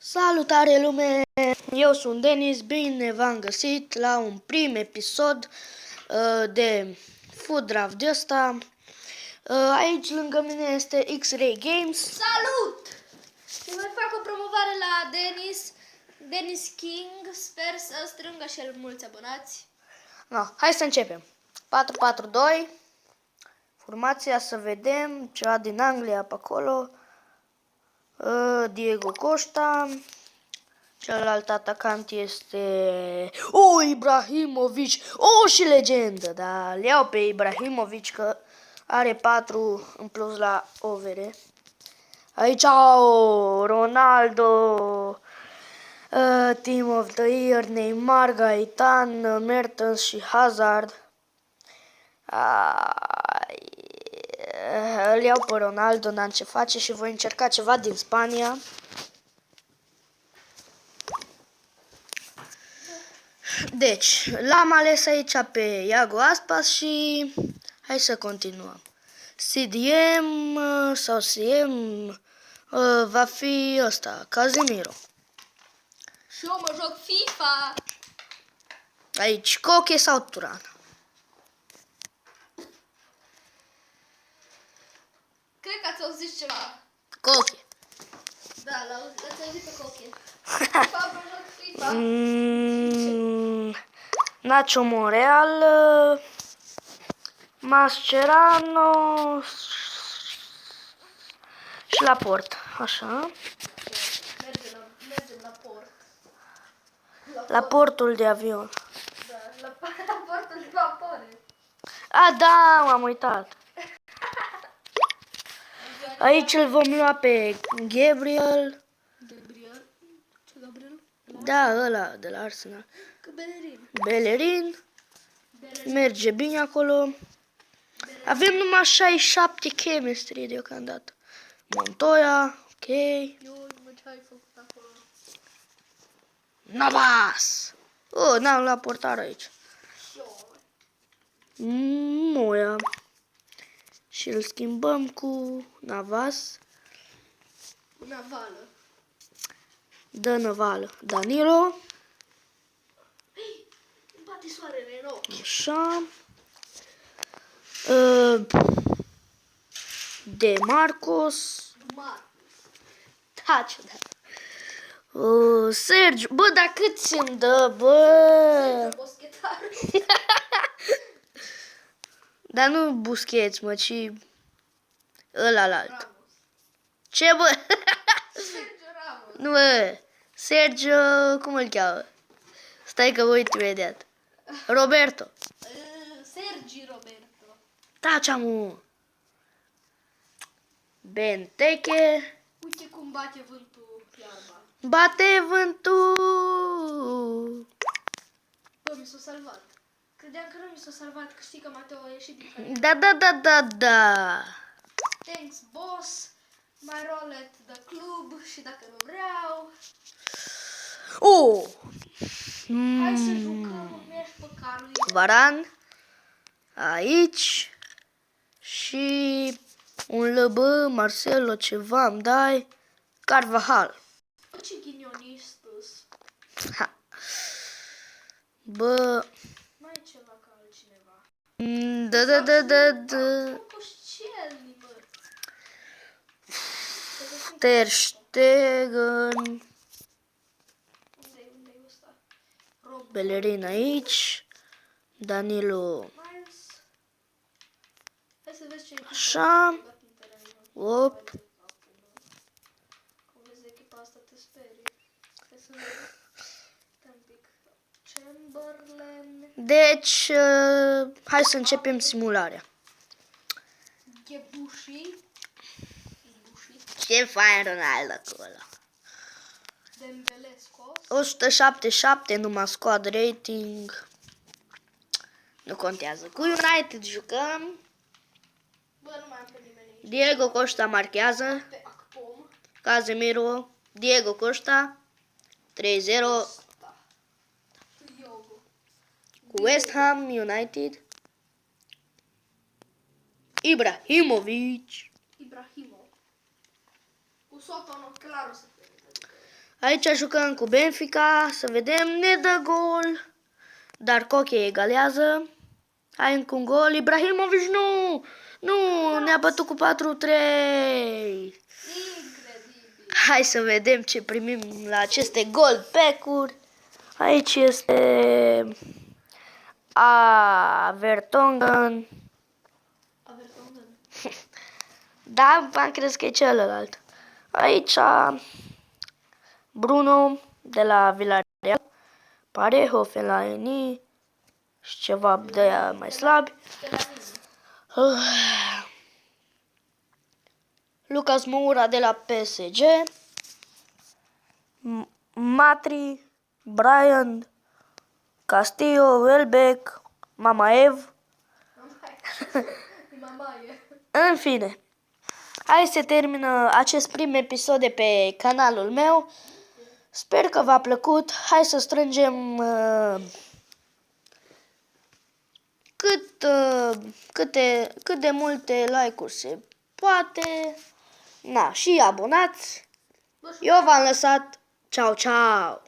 Salutare lume! Eu sunt Denis, bine v-am găsit la un prim episod de Food Draft de ăsta. Aici lângă mine este X-Ray Games. Salut! Și voi fac o promovare la Denis King. Sper să strângă și el mulți abonați. No, hai să începem. 4-4-2. Formația, să vedem ceva din Anglia pe acolo. Diego Costa. Celălalt atacant este Ibrahimovic. Și legendă, dar îl iau pe Ibrahimovic că are 4 în plus la overe. Aici Ronaldo, Team of the Year, Neymar, Gaetan, Mertens și Hazard. Îl iau pe Ronaldo, n-am ce face și voi încerca ceva din Spania. Deci, l-am ales aici pe Iago Aspas și hai să continuăm. CDM sau CM va fi ăsta, Casemiro. Și eu mă joc FIFA. Aici Coche sau Turan. Cred că ați auzit ceva. Coche. Da, l-ați auzit pe Coche. FIFA, mă joc FIFA. Nacho Monreal, Mascherano și Laporte. Așa. Mergem la port. La portul de avion. Da, la portul de vapore. Da, m-am uitat. Aici îl vom lua pe Gabriel. Gabriel? Ce Gabriel? Da, ăla de la Arsenal. Că Bellerin. Bellerin. Merge bine acolo. Avem numai 67 chemistry deocamdată. Montoya, ok. Eu ce ai făcut acolo? Navas. N-am la portar aici. Moia. Și îl schimbăm cu Navas. Navală. Dă Navală. Danilo. Îmi bate soarele în ochi. Așa. De Marcos. Da, ciudat. Sergiu. Bă, dar cât îmi dă, bă? Boschetar. Dar nu Busquets, mă, ci ălalt. Ramos. Ce, bă? Sergio Ramos. Nu, bă. Sergio, cum îl cheamă? Stai că uit imediat. Roberto. Sergi Roberto. Tacea, mă. Benteke. Uite cum bate vântul iarba. Bate vântul. Bă, mi s-a salvat. Credeam că nu mi s-a salvat, că știi că Mateo a ieșit din care. Da. Thanks, boss. My role at the club și dacă nu vreau. Hai să jucăm un meci pe care Varan. Aici. Și un LB, Marcelo, ceva îmi dai. Carvajal. Bă, ce ghinionist-us. Ha. Bă. Mai e ceva ca altcineva. Da. Coșcelni, bă. Ter Stegen. Unde-i ăsta? Bellerin aici. Danilo. Miles. Hai să vezi ce echipă. Așa. Op. Cum vezi echipa asta te sperii. Hai să vezi. Stai un pic. Chamberlain. Deci, hai să începem simularea. Ghebuși. Ce fain Ronaldo acolo. Dembele scos. 177 numai squad rating. Nu contează. Cu United jucăm. Bă, nu mai am pe nimeni aici. Diego Costa marchează. Pe Acpom. Casemiro. Diego Costa. 3-0 Iogo. cu West Ham United. Ibrahimovic. Ibrahimo. Cu Sotono, clar o să fie. Aici jucăm cu Benfica, să vedem, ne dă gol. Dar Coche egalează. Hai încă un gol. Ibrahimovic nu! Nu, ne-a bătut cu 4-3. Incredibil. Hai să vedem ce primim la aceste gold pack-uri. Aici este Vertonghen. Da, am crezut că e celălalt. Aici Bruno de la Villarreal, Parejo, Fellaini și ceva de aia mai slabi. Lucas Moura de la PSG, Matri, Brian, Castillo, Welbeck, Mamaev. În fine, hai să termină acest prim episod de pe canalul meu. Sper că v-a plăcut. Hai să strângem cât de multe like-uri se poate. Na, și abonați. Eu v-am lăsat. Ciao, ciao.